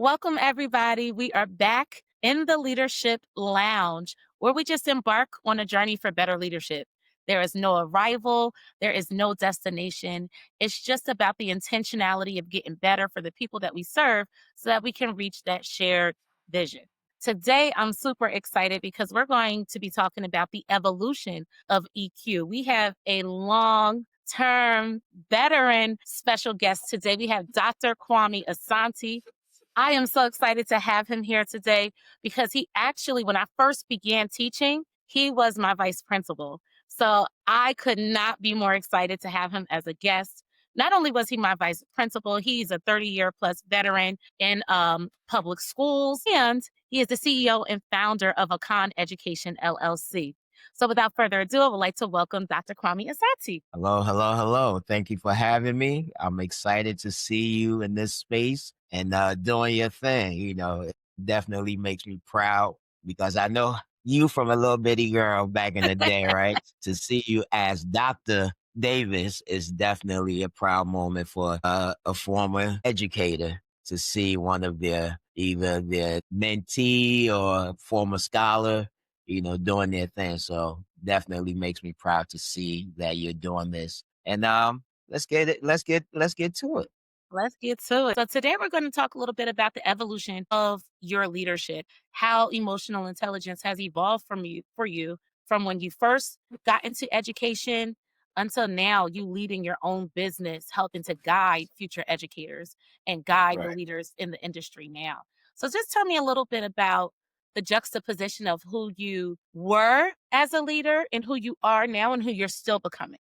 Welcome, everybody. We are back in the Leadership Lounge, where we just embark on a journey for better leadership. There is no arrival, there is no destination. It's just about the intentionality of getting better for the people that we serve so that we can reach that shared vision. Today, I'm super excited because we're going to be talking about the evolution of EQ. We have a long term veteran special guest today. We have Dr. Kwame Asante. I am so excited to have him here today because he actually, when I first began teaching, he was my vice principal. So I could not be more excited to have him as a guest. Not only was he my vice principal, he's a 30-year plus veteran in public schools, and he is the CEO and founder of AKAN Education LLC. So without further ado, I would like to welcome Dr. Kwame Asante. Hello, hello, hello. Thank you for having me. I'm excited to see you in this space and doing your thing. It definitely makes me proud because I know you from a little bitty girl back in the day, right? To see you as Dr. Davis is definitely a proud moment for a former educator to see one of either their mentee or former scholar doing their thing. So definitely makes me proud to see that you're doing this. And let's get it. Let's get to it. Let's get to it. So today we're going to talk a little bit about the evolution of your leadership, how emotional intelligence has evolved for you from when you first got into education until now you leading your own business, helping to guide future educators and guide the Right. leaders in the industry now. So just tell me a little bit about the juxtaposition of who you were as a leader and who you are now and who you're still becoming.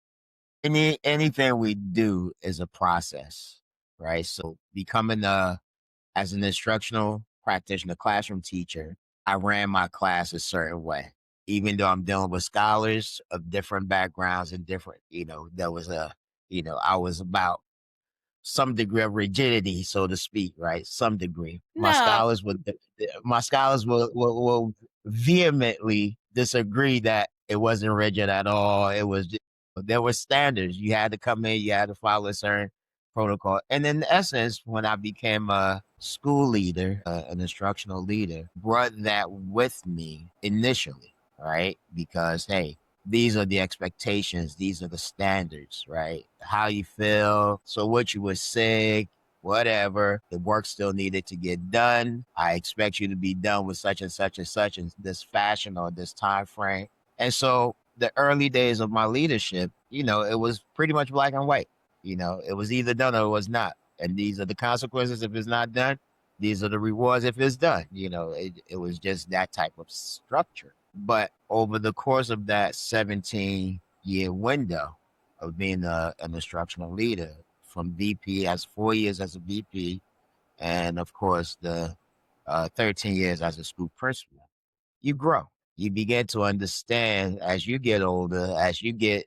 Anything we do is a process, right? So becoming as an instructional practitioner, classroom teacher, I ran my class a certain way. Even though I'm dealing with scholars of different backgrounds and different, there was I was about some degree of rigidity, so to speak, right? Some degree. My No, scholars would will vehemently disagree that it wasn't rigid at all. It was just, there were standards. You had to come in, you had to follow a certain protocol. And in essence, when I became a school leader, an instructional leader, brought that with me initially, right? Because hey, these are the expectations, these are the standards, right? How you feel. So what you were sick, whatever, the work still needed to get done. I expect you to be done with such and such and such in this fashion or this time frame. And so the early days of my leadership, it was pretty much black and white. It was either done or it was not. And these are the consequences if it's not done. These are the rewards if it's done. It was just that type of structure. But over the course of that 17-year window of being an instructional leader, from VP as 4 years as a VP, and of course the 13 years as a school principal, you grow. You begin to understand as you get older, as you get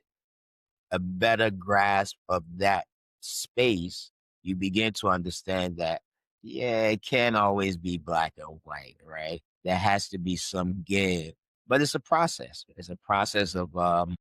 a better grasp of that space, you begin to understand that, yeah, it can't always be black and white, right? There has to be some give, but it's a process. It's a process of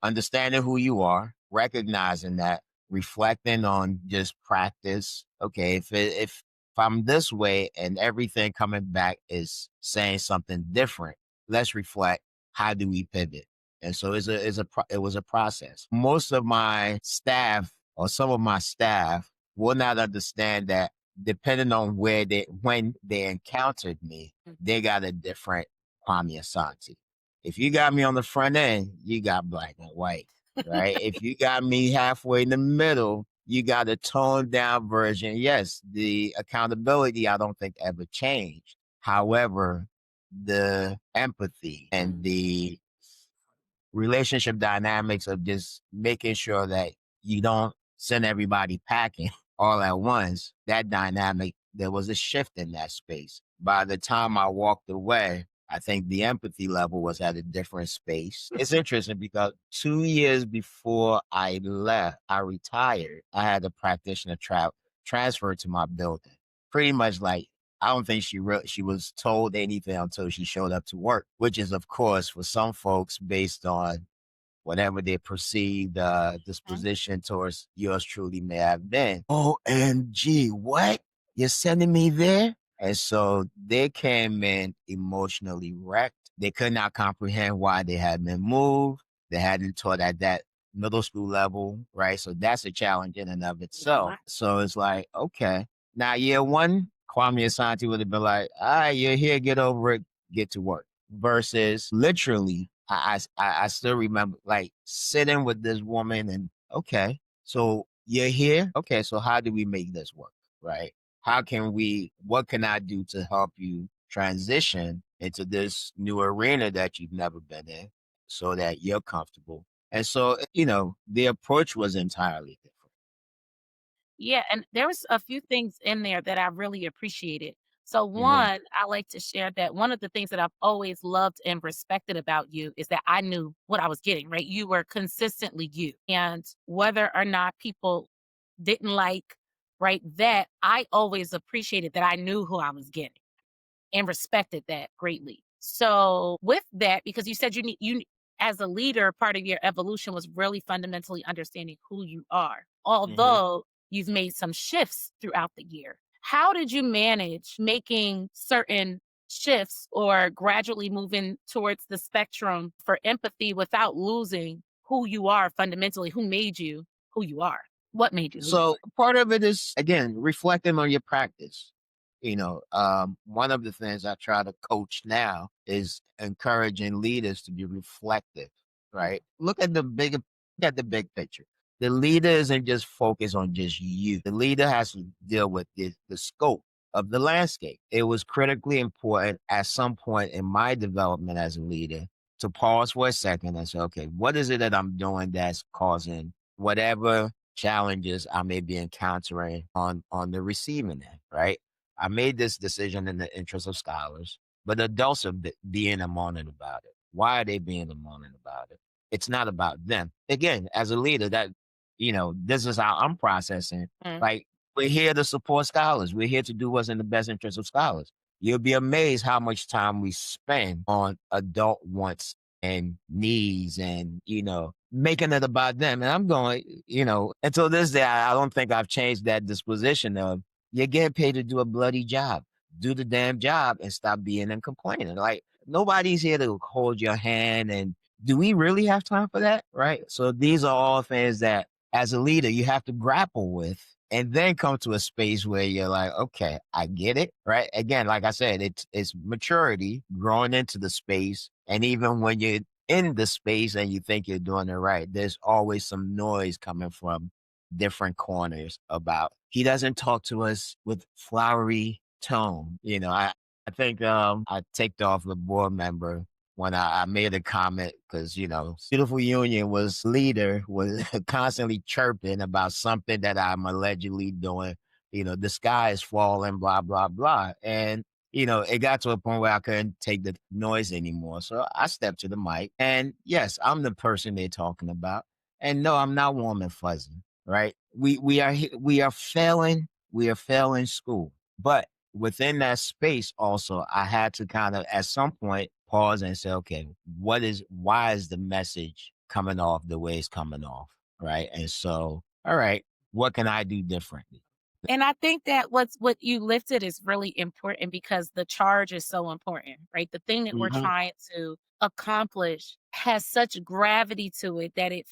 understanding who you are, recognizing that, reflecting on just practice. Okay, if I'm this way and everything coming back is saying something different, let's reflect. How do we pivot? And so it was a process. Most of my staff or some of my staff will not understand that depending on when they encountered me, they got a different Kwame Asante. If you got me on the front end, you got black and white, right? If you got me halfway in the middle, you got a toned down version. Yes, the accountability I don't think ever changed. However, the empathy and the relationship dynamics of just making sure that you don't send everybody packing all at once, that dynamic, there was a shift in that space. By the time I walked away, I think the empathy level was at a different space. It's interesting because 2 years before I left, I retired, I had a practitioner transfer to my building. Pretty much like I don't think she was told anything until she showed up to work, which is, of course, for some folks based on whatever their perceived disposition towards yours truly may have been. OMG, what? You're sending me there? And so they came in emotionally wrecked. They could not comprehend why they had been moved. They hadn't taught at that middle school level, right? So that's a challenge in and of itself. So it's like, okay. Now, year one, Kwame Asante would have been like, all right, you're here, get over it, get to work. Versus literally, I still remember like sitting with this woman and, okay, so you're here. Okay, so how do we make this work? Right? What can I do to help you transition into this new arena that you've never been in so that you're comfortable? And so, the approach was entirely different. Yeah, and there was a few things in there that I really appreciated. So Hmm. one, I like to share that one of the things that I've always loved and respected about you is that I knew what I was getting, right? You were consistently you. And whether or not people didn't like, right, that I always appreciated that I knew who I was getting and respected that greatly. So with that, because you said you as a leader, part of your evolution was really fundamentally understanding who you are. Hmm. Although you've made some shifts throughout the year. How did you manage making certain shifts or gradually moving towards the spectrum for empathy without losing who you are fundamentally? Who made you who you are? What made you who you So are? part of it is again reflecting on your practice. One of the things I try to coach now is encouraging leaders to be reflective. Right? Look at the big picture. The leader isn't just focused on just you. The leader has to deal with the scope of the landscape. It was critically important at some point in my development as a leader to pause for a second and say, okay, what is it that I'm doing that's causing whatever challenges I may be encountering on the receiving end, right? I made this decision in the interest of scholars, but adults are being a moaning about it. Why are they being a moaning about it? It's not about them. Again, as a leader, this is how I'm processing. Mm. Like, we're here to support scholars. We're here to do what's in the best interest of scholars. You'll be amazed how much time we spend on adult wants and needs and, making it about them. And I'm going, until this day, I don't think I've changed that disposition of you're getting paid to do a bloody job. Do the damn job and stop being and complaining. Like, nobody's here to hold your hand. And do we really have time for that? Right. So these are all things that as a leader, you have to grapple with and then come to a space where you're like, okay, I get it. Right. Again, like I said, it's maturity growing into the space. And even when you're in the space and you think you're doing it right, there's always some noise coming from different corners about he doesn't talk to us with flowery tone. I think I ticked off a board member when I made a comment because Beautiful Union was leader was constantly chirping about something that I'm allegedly doing. The sky is falling, blah blah blah, and it got to a point where I couldn't take the noise anymore. So I stepped to the mic. And yes, I'm the person they're talking about. And no, I'm not warm and fuzzy, right? We are failing, we are failing school. But within that space also, I had to kind of at some point pause and say, okay, why is the message coming off the way it's coming off? Right. And so, all right, what can I do differently? And I think that what you lifted is really important because the charge is so important, right? The thing that we're Hmm. trying to accomplish has such gravity to it that it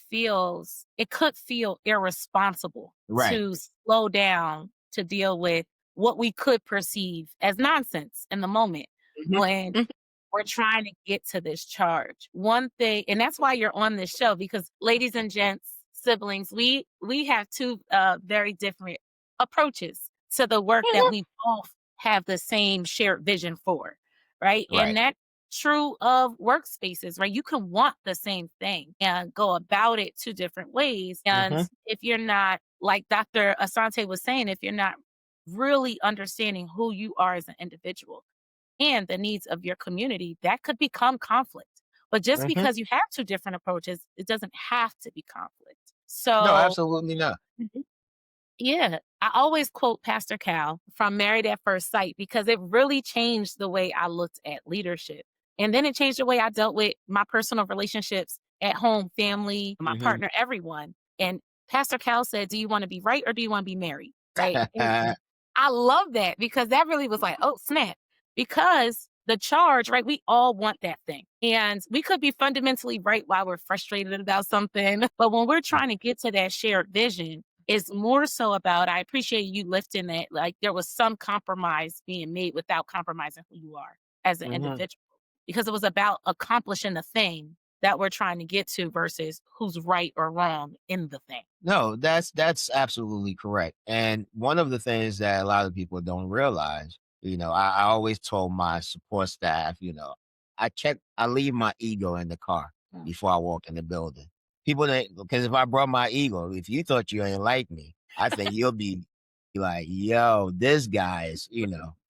could feel irresponsible Right. to slow down to deal with what we could perceive as nonsense in the moment Hmm. when we're trying to get to this charge. One thing, and that's why you're on this show because ladies and gents, siblings, we have two very different approaches to the work that Hmm. we both have the same shared vision for, right? And Right. that's true of workspaces, right? You can want the same thing and go about it two different ways. And Hmm. if you're not, like Dr. Asante was saying, if you're not really understanding who you are as an individual and the needs of your community, that could become conflict. But just Hmm. because you have two different approaches, it doesn't have to be conflict. No, So, absolutely not. yeah, I always quote Pastor Cal from Married at First Sight because it really changed the way I looked at leadership. And then it changed the way I dealt with my personal relationships at home, family, my Hmm. partner, everyone. And Pastor Cal said, do you want to be right or do you want to be married? Right. And I love that because that really was like, oh, snap. Because the charge, right? We all want that thing. And we could be fundamentally right while we're frustrated about something. But when we're trying to get to that shared vision, it's more so about, I appreciate you lifting that. Like there was some compromise being made without compromising who you are as an Mhm. individual, because it was about accomplishing the thing that we're trying to get to versus who's right or wrong in the thing. No, that's absolutely correct. And one of the things that a lot of people don't realize, I always told my support staff, I leave my ego in the car Mm. before I walk in the building. People that because if I brought my ego, if you thought you ain't like me, I think you'll be like, yo, this guy is,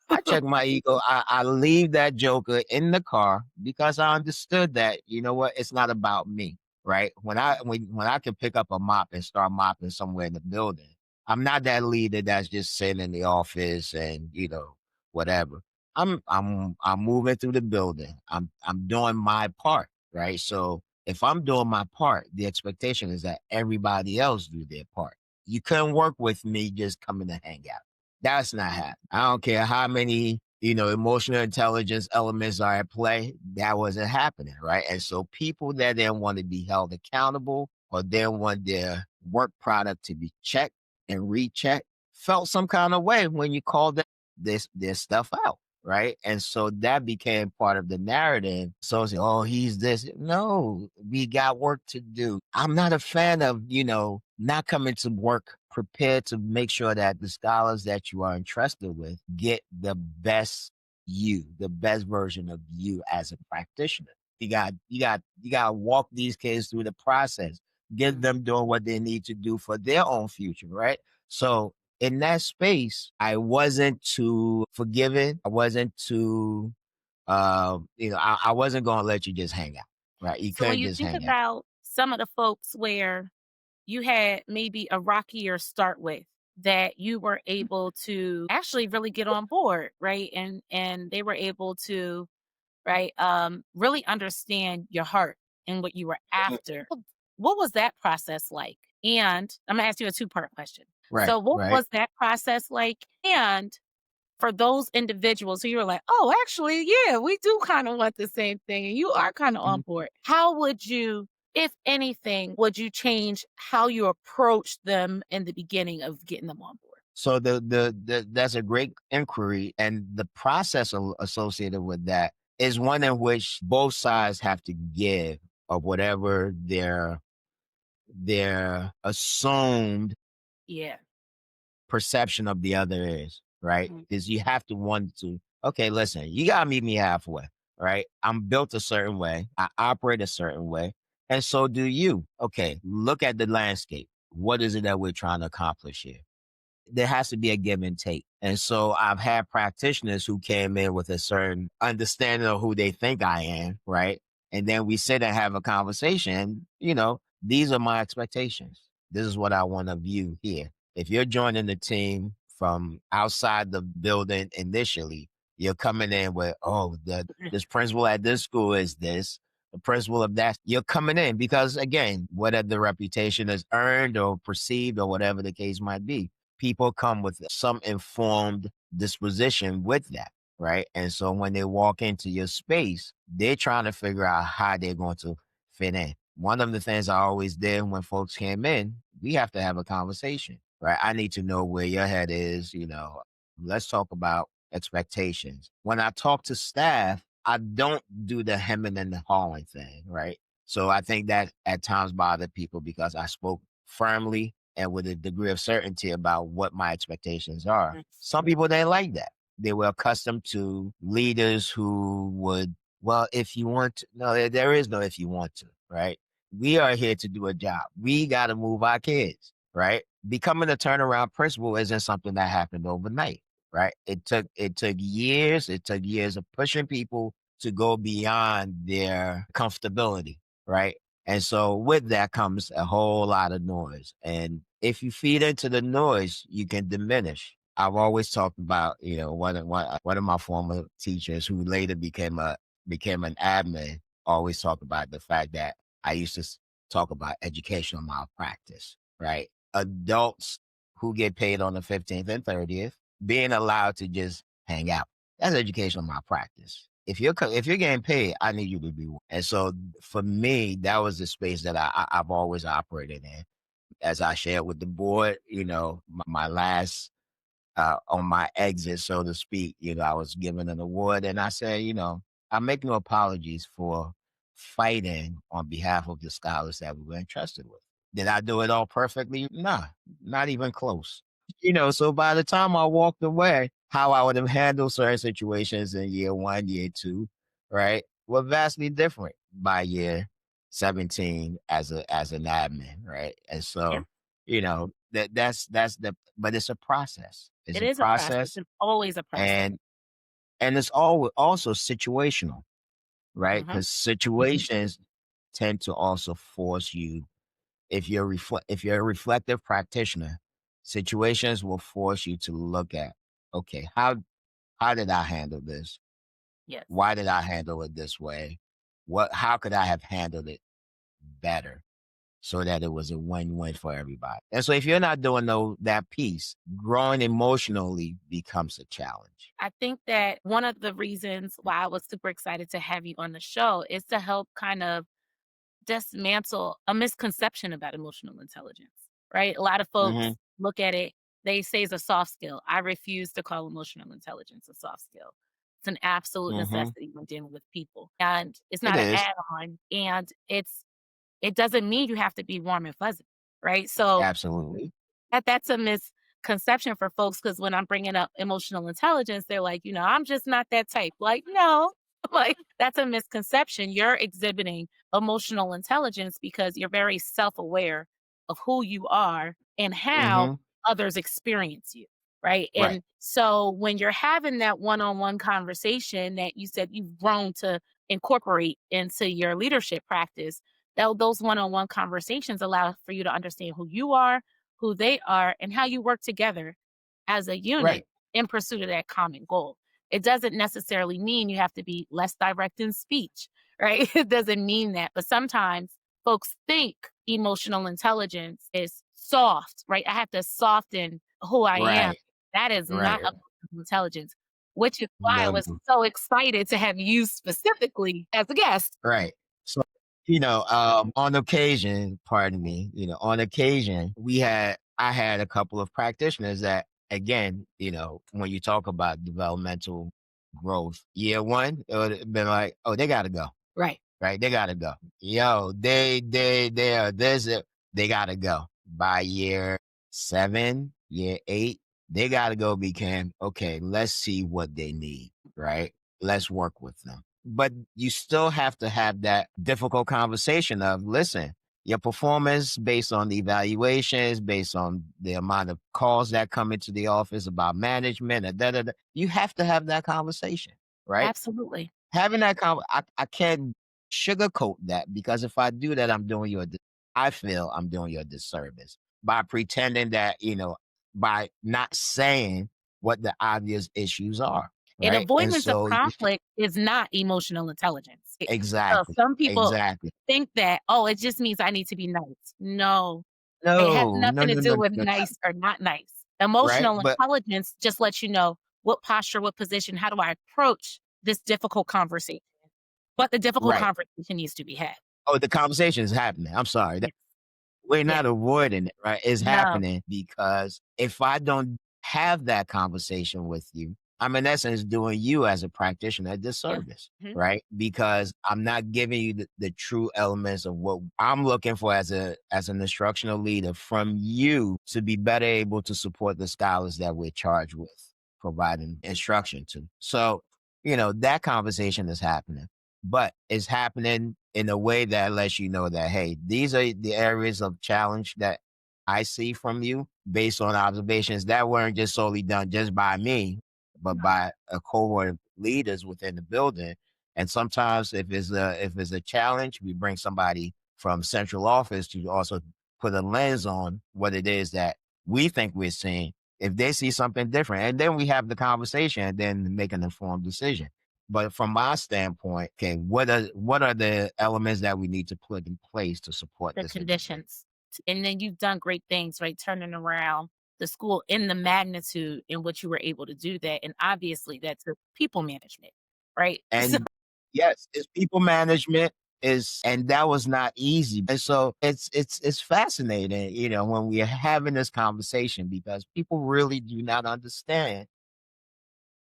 I check my ego. I leave that joker in the car because I understood that, you know what, it's not about me, right? When I can pick up a mop and start mopping somewhere in the building, I'm not that leader that's just sitting in the office and whatever. I'm moving through the building. I'm doing my part, right? So if I'm doing my part, the expectation is that everybody else do their part. You couldn't work with me just coming to hang out. That's not happening. I don't care how many, emotional intelligence elements are at play. That wasn't happening, right? And so people that didn't want to be held accountable or didn't want their work product to be checked and rechecked felt some kind of way when you called this stuff out, right? And so that became part of the narrative. So it's, oh, he's this. No, we got work to do. I'm not a fan of, not coming to work prepared to make sure that the scholars that you are entrusted with get the best version of you as a practitioner. You got to walk these kids through the process, get them doing what they need to do for their own future, right? So in that space, I wasn't too forgiving. I wasn't too, I wasn't going to let you just hang out, right? You So when couldn't you just think hang out. about some of the folks where you had maybe a rockier start with, that you were able to actually really get on board, right? And they were able to, right, really understand your heart and what you were after. What was that process like? And I'm gonna ask you a two-part question. Right, So what right. was that process like? And for those individuals who you're like, "Oh, actually, yeah, we do kinda want the same thing, and you are kinda on Mhm. board." How would you, if anything, would you change how you approach them in the beginning of getting them on board? So the that's a great inquiry, and the process associated with that is one in which both sides have to give of whatever their assumed Yeah. perception of the other is, right? Mhm. Because you have to want to, okay, listen, you gotta meet me halfway, right? I'm built a certain way, I operate a certain way, and so do you. Okay, look at the landscape. What is it that we're trying to accomplish here? There has to be a give and take. And so I've had practitioners who came in with a certain understanding of who they think I am, right? And then we sit and have a conversation. These are my expectations. This is what I want to view here. If you're joining the team from outside the building initially, you're coming in with, oh, this principal at this school is this, the principal of that. You're coming in because, again, whether the reputation is earned or perceived or whatever the case might be, people come with some informed disposition with that, right? And so when they walk into your space, they're trying to figure out how they're going to fit in. One of the things I always did when folks came in, we have to have a conversation, right? I need to know where your head is, let's talk about expectations. When I talk to staff, I don't do the hemming and the hawing thing, right? So I think that at times bothered people because I spoke firmly and with a degree of certainty about what my expectations are. Mm. Some people didn't like that. They were accustomed to leaders who would, well, if you want to, no, there is no if you want to, right? We are here to do a job. We got to move our kids, right? Becoming a turnaround principal isn't something that happened overnight, right? It took years. It took years of pushing people to go beyond their comfortability, right? And so with that comes a whole lot of noise. And if you feed into the noise, you can diminish. I've always talked about, one of my former teachers who later became an admin, always talked about the fact that I used to talk about educational malpractice, right? Adults who get paid on the 15th and 30th being allowed to just hang out. That's educational malpractice. If you're getting paid, I need you to be. And so for me, that was the space that I've always operated in. As I shared with the board, my last on my exit, so to speak, I was given an award, and I said, I make no apologies for fighting on behalf of the scholars that we were entrusted with. Did I do it all perfectly? Nah, not even close. So by the time I walked away, how I would have handled certain situations in year one, year two, right, were vastly different by year 17 as an admin, right? And Yeah, so, that's the but it's a process. It's it a is a process. process, It's always a process. and it's all also situational, right? Mhm. Because situations tend to also force you, if you're a reflective practitioner, situations will force you to look at, okay, how did I handle this? Yes, Why did I handle it this way? How could I have handled it better so that it was a win-win for everybody? And so if you're not doing that piece, growing emotionally becomes a challenge. I think that one of the reasons why I was super excited to have you on the show is to help kind of dismantle a misconception about emotional intelligence, right? A lot of Hmm. folks look at it, they say it's a soft skill. I refuse to call emotional intelligence a soft skill. It's an absolute Hmm. necessity when dealing with people. And it's It not an is. add-on. And it doesn't mean you have to be warm and fuzzy, right? So Absolutely. that's a misconception for folks because when I'm bringing up emotional intelligence, they're like, I'm just not that type. Like, no, like that's a misconception. You're exhibiting emotional intelligence because you're very self aware of who you are and how Hmm. others experience you. Right. Right. And so when you're having that one on one conversation that you said you've grown to incorporate into your leadership practice, those one on one conversations allow for you to understand who you are, who they are, and how you work together as a unit Right. in pursuit of that common goal. It doesn't necessarily mean you have to be less direct in speech, right? It doesn't mean that. But sometimes folks think emotional intelligence is soft, right? I have to soften who I am. Right. That is not Right. emotional intelligence, which is why I No. was so excited to have you specifically as a guest. Right. So, on occasion, pardon me, on occasion, I had a couple of practitioners that, again, when you talk about developmental growth, year one, it would have been like, oh, they got to go. Right. Right? They gotta go. Yo, they are they gotta go. By year 7, year 8, they gotta go became, okay, let's see what they need, right? Let's work with them. But you still have to have that difficult conversation of, listen, your performance based on the evaluations, based on the amount of calls that come into the office about management, and da, da, da. You have to have that conversation, right? Absolutely. Having that I can't sugarcoat that, because if I do that, I feel I'm doing you a disservice by pretending that, by not saying what the obvious issues are, And right? And avoidance of so conflict is not emotional intelligence. So exactly, some people exactly. think that, "Oh, it just means I need to be nice." No, it has No, no, nothing to no, do no, with no, nice or not nice. right? Emotional But intelligence just lets you know what posture, what position, how do I approach this difficult conversation? But the difficult right. conversation needs to be had. Oh, the conversation is happening. I'm sorry. Yes, We're yes. not avoiding it, right? It's No. happening because if I don't have that conversation with you, I'm in essence doing you as a practitioner a Yeah. disservice, Mhm. right? Because I'm not giving you the true elements of what I'm looking for as an instructional leader from you to be better able to support the scholars that we're charged with providing instruction to. So, that conversation is happening, but it's happening in a way that lets you know that, hey, these are the areas of challenge that I see from you based on observations that weren't just solely done just by me, but by a cohort of leaders within the building. And sometimes if it's a challenge, we bring somebody from central office to also put a lens on what it is that we think we're seeing. If they see something different, and then we have the conversation and then make an informed decision. But from my standpoint, okay, what are the elements that we need to put in place to support The this individual? conditions. And then you've done great things, right? Turning around the school in the magnitude in which you were able to do that. And obviously that's the people management, right? So, And yes, it's people management is and that was not easy. And so it's fascinating, when we're having this conversation because people really do not understand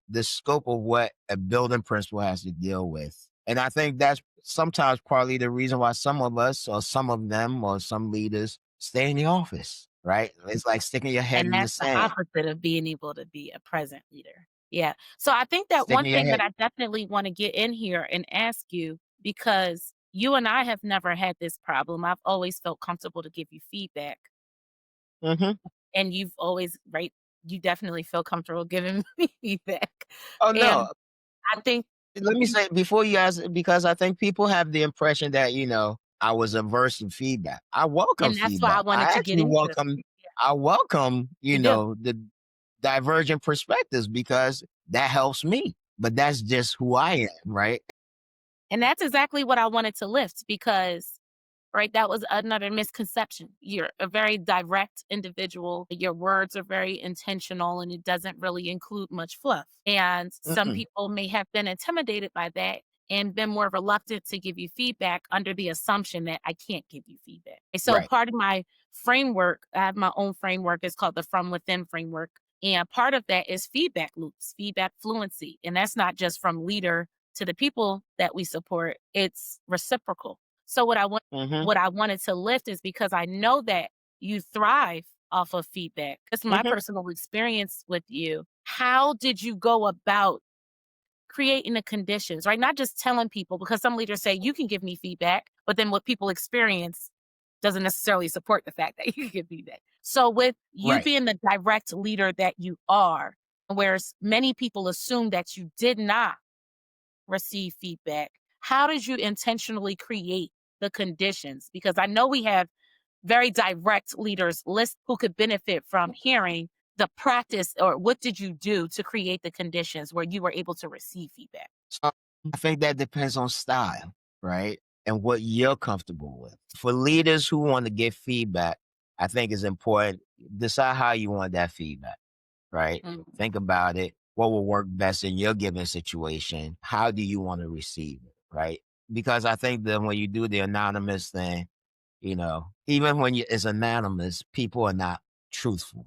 the scope of what a building principal has to deal with. And I think that's sometimes partly the reason why some of us or some of them or some leaders stay in the office, right? It's like sticking your head and in the that's the sand. opposite of being able to be a present leader. Yeah. So I think that one Sticking your thing that head. I definitely want to get in here and ask you, because you and I have never had this problem. I've always felt comfortable to give you feedback. Mhm. And you've always, right? You definitely feel comfortable giving me feedback. Oh, And no. I think, Let me say before you ask, because I think people have the impression that, I was averse to feedback. I welcome and that's why I feedback. wanted to get into it. Yeah, I welcome, you do. the divergent perspectives because that helps me. But that's just who I am, right? And that's exactly what I wanted to lift because, right, that was another misconception. You're a very direct individual. Your words are very intentional and it doesn't really include much fluff. And some Mm-mm. people may have been intimidated by that and been more reluctant to give you feedback under the assumption that I can't give you feedback. And so Right. part of my framework, I have my own framework, it's called the From Within framework. And part of that is feedback loops, feedback fluency. And that's not just from leader to the people that we support, it's reciprocal. So Mhm. what I wanted to lift is because I know that you thrive off of feedback. It's my Mhm. personal experience with you. How did you go about creating the conditions, right? Not just telling people, because some leaders say you can give me feedback, but then what people experience doesn't necessarily support the fact that you can give feedback. So with you Right. being the direct leader that you are, whereas many people assume that you did not receive feedback, how did you intentionally create the conditions? Because I know we have very direct leaders list who could benefit from hearing the practice or what did you do to create the conditions where you were able to receive feedback? So I think that depends on style, right? And what you're comfortable with. For leaders who want to get feedback, I think it's important decide how you want that feedback, right? Mhm. Think about it. What will work best in your given situation? How do you want to receive it, right? Because I think that when you do the anonymous thing, even when it's anonymous, people are not truthful.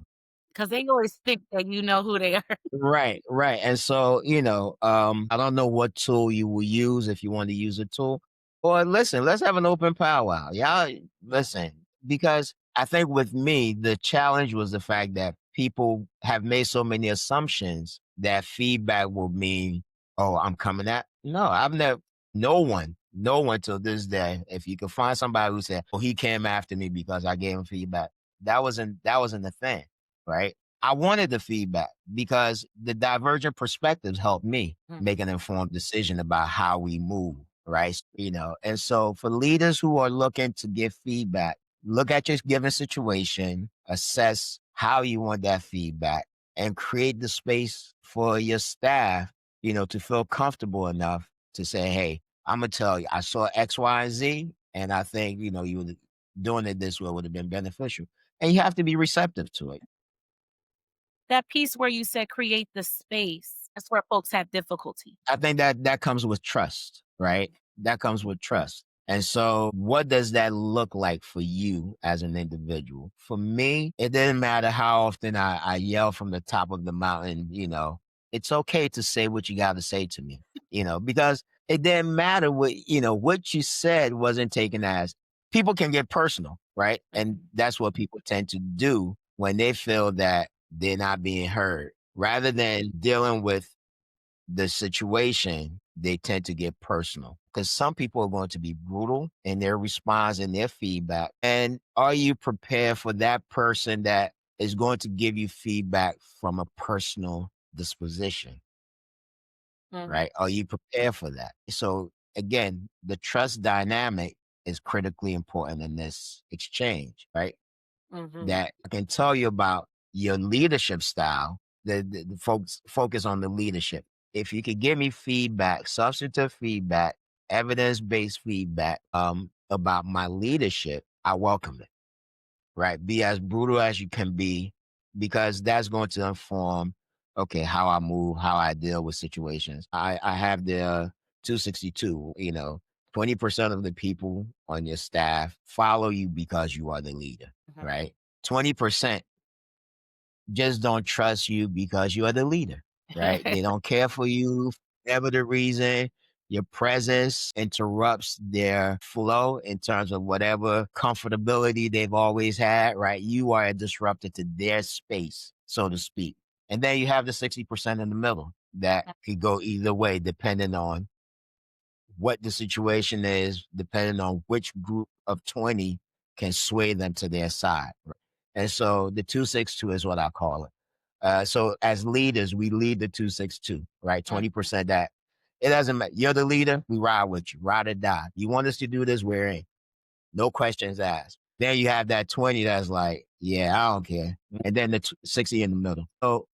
'Cause they always think that you know who they are. Right, right. And so, I don't know what tool you will use if you want to use a tool. Or listen, let's have an open powwow. Y'all listen, because I think with me, the challenge was the fact that people have made so many assumptions that feedback will mean, oh, I'm coming at. No, I've never no one till this day. If you can find somebody who said, oh, he came after me because I gave him feedback, that wasn't the thing, right? I wanted the feedback because the divergent perspectives helped me Mhm. make an informed decision about how we move, right? And so for leaders who are looking to give feedback, look at your given situation, assess how you want that feedback, and create the space for your staff, to feel comfortable enough to say, hey, I'm going to tell you, I saw X, Y, and Z, and I think, doing it this way would have been beneficial. And you have to be receptive to it. That piece where you said create the space, that's where folks have difficulty. I think that comes with trust, right? That comes with trust. And so what does that look like for you as an individual? For me, it didn't matter how often I yell from the top of the mountain, it's okay to say what you got to say to me, because it didn't matter what you said wasn't taken as people can get personal, right? And Mhm. that's what people tend to do when they feel that they're not being heard rather than dealing with the situation, they tend to get personal because some people are going to be brutal in their response and their feedback. And are you prepared for that person that is going to give you feedback from a personal disposition, Mhm. right? Are you prepared for that? So, again, the trust dynamic is critically important in this exchange, right? Mhm. That I can tell you about your leadership style, the folks focus on the leadership. If you could give me feedback, substantive feedback, evidence-based feedback, about my leadership, I welcome it, right? Be as brutal as you can be. because that's going to inform, okay, how I move, how I deal with situations. I have the 262, 20% of the people on your staff follow you because you are the leader, Mhm. right? 20% just don't trust you because you are the leader, right? They don't care for you, for whatever the reason. Your presence interrupts their flow in terms of whatever comfortability they've always had, right? You are a disruptor to their space, so to speak. And then you have the 60% in the middle that could go either way, depending on what the situation is, depending on which group of 20 can sway them to their side. And so the 262 is what I call it. So as leaders, we lead the 262, right? Mhm. 20% that it doesn't matter. You're the leader, we ride with you, ride or die. You want us to do this, we're in. No questions asked. Then you have that 20 that's like, yeah, I don't care. And then the 60 in the middle. So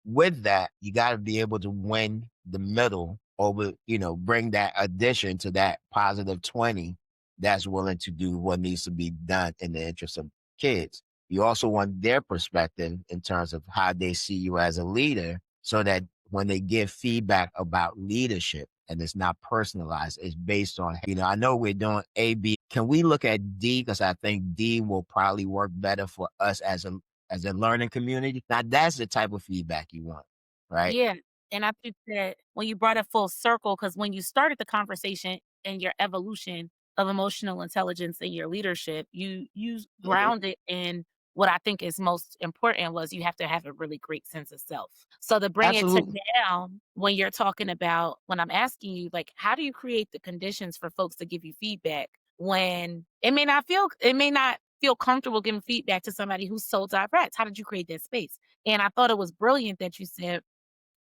with that, you got to be able to win the middle over, bring that addition to that positive 20 that's willing to do what needs to be done in the interest of kids. You also want their perspective in terms of how they see you as a leader so that when they give feedback about leadership and it's not personalized, it's based on, I know we're doing A, B. Can we look at D? Because I think D will probably work better for us as a learning community. Now that's the type of feedback you want, right? Yeah, and I think that when you brought it full circle, because when you started the conversation and your evolution of emotional intelligence in your leadership, you Mhm. grounded in what I think is most important was you have to have a really great sense of self. So to bring it to Absolutely. now, when you're talking about when I'm asking you, like, how do you create the conditions for folks to give you feedback when it may not feel comfortable giving feedback to somebody who's so direct? How did you create that space? And I thought it was brilliant that you said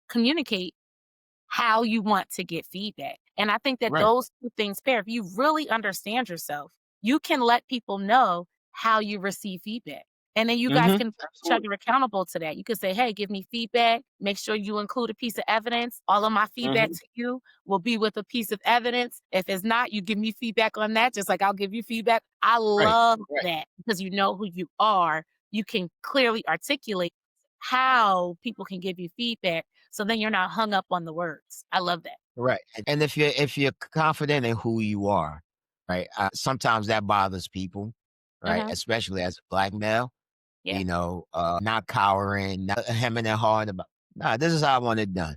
communicate how you want to get feedback. And I think that Right. those 2 things pair. If you really understand yourself, you can let people know how you receive feedback. And then you guys Hmm. can hold each Absolutely. other accountable to that. You could say, "Hey, give me feedback. Make sure you include a piece of evidence. All of my feedback Hmm. to you will be with a piece of evidence. If it's not, you give me feedback on that, just like I'll give you feedback." I Right. love Right. that because you know who you are. You can clearly articulate how people can give you feedback so then you're not hung up on the words. I love that. Right. And if you're confident in who you are, right? Sometimes that bothers people, right? Mhm. Especially as a black male, Yeah. not cowering, not hemming and hawing about. Nah, this is how I want it done.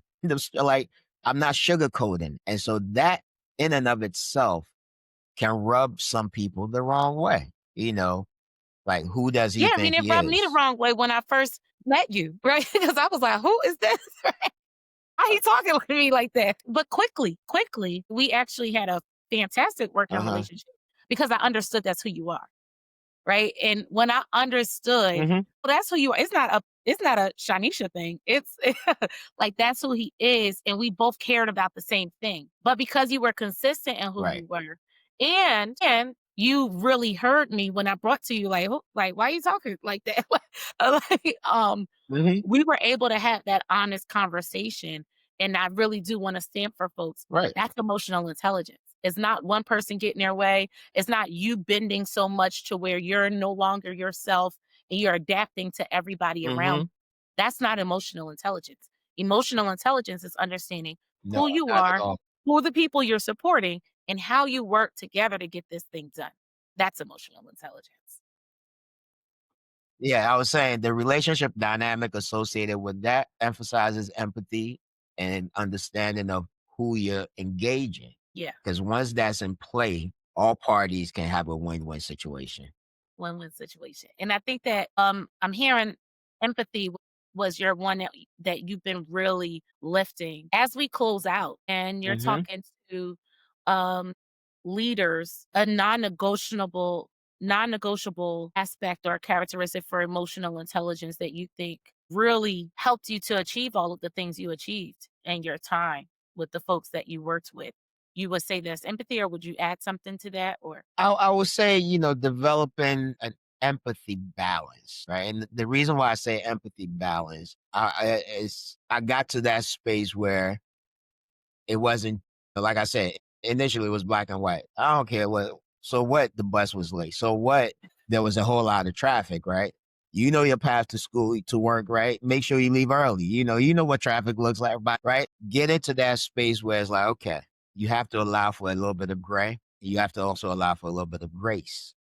Like I'm not sugarcoating, and so that in and of itself can rub some people the wrong way. Like who does he Yeah, I mean, think it he rubbed me the is? wrong way when I first met you, right? Because I was like, "Who is this? How he talking to me like that?" But quickly, we actually had a fantastic working Uh huh. relationship because I understood that's who you are. Right? And when I understood, Hmm. well, that's who you are. It's not a Shanisha thing. It's like that's who he is, and we both cared about the same thing. But because you were consistent in who Right. you were, and you really heard me when I brought to you, like, like, why are you talking like that? like, Hmm. we were able to have that honest conversation. And I really do want to stand for folks. Right. That's emotional intelligence. It's not one person getting their way. It's not you bending so much to where you're no longer yourself and you're adapting to everybody around. Hmm. That's not emotional intelligence. Emotional intelligence is understanding No, who you not at are, all. who are the people you're supporting, and how you work together to get this thing done. That's emotional intelligence. Yeah, I was saying the relationship dynamic associated with that emphasizes empathy and understanding of who you're engaging. Yeah. Because once that's in play, all parties can have a win-win situation. Win-win situation. And I think that I'm hearing empathy was your one that you've been really lifting. As we close out and you're Hmm. talking to um leaders, a non-negotiable aspect or characteristic for emotional intelligence that you think really helped you to achieve all of the things you achieved in your time with the folks that you worked with. You would say that's empathy, or would you add something to that? Or I would say, developing an empathy balance, right? And the reason why I say empathy balance is I got to that space where it wasn't, like I said, initially it was black and white. I don't care what. So what? The bus was late. So what? There was a whole lot of traffic, right? You know your path to school to work, right? Make sure you leave early. You know what traffic looks like, right? Get into that space where it's like, okay, you have to allow for a little bit of gray. You have to also allow for a little bit of grace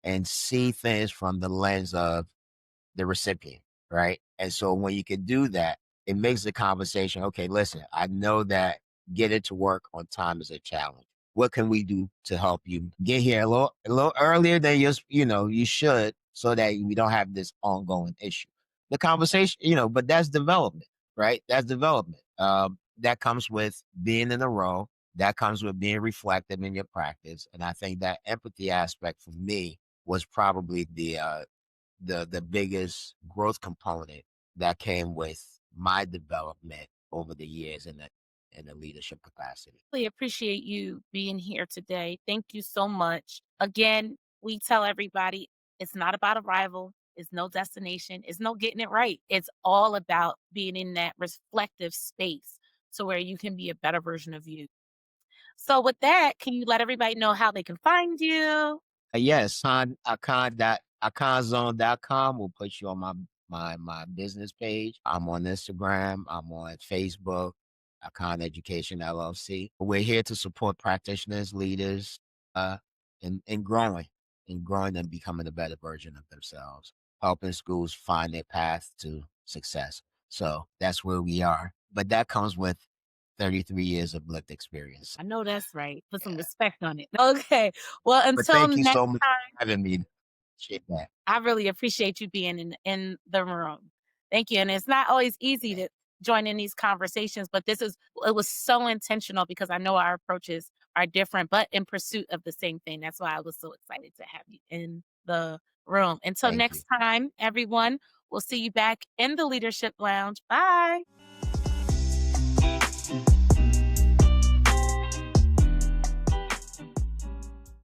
and see things from the lens of the recipient, right? And so when you can do that, it makes the conversation, okay, listen, I know that getting to work on time is a challenge. What can we do to help you get here a little earlier than you should so that we don't have this ongoing issue? The conversation, but that's development, right? That's development. That comes with being in a role. That comes with being reflective in your practice. And I think that empathy aspect for me was probably the biggest growth component that came with my development over the years in the leadership capacity. Really appreciate you being here today. Thank you so much. Again, we tell everybody it's not about arrival, it's no destination, it's no getting it right. It's all about being in that reflective space to where you can be a better version of you. So, with that, can you let everybody know how they can find you? Yes, akanzone.com will put you on my business page. I'm on Instagram. I'm on Facebook. AKAN Education LLC. We're here to support practitioners, leaders, uh, in growing and becoming a better version of themselves, helping schools find their path to success. So that's where we are. But that comes with 33 years of lived experience. I know that's right. Put some Yeah. respect on it. Okay. Well, But until thank you next so much time. for having me. Appreciate that. I really appreciate you being in the room. Thank you. And it's not always easy to join in these conversations, but it was so intentional because I know our approaches are different, but in pursuit of the same thing. That's why I was so excited to have you in the room. Until Thank you. next time, everyone, we'll see you back in the Leadership Lounge. Bye.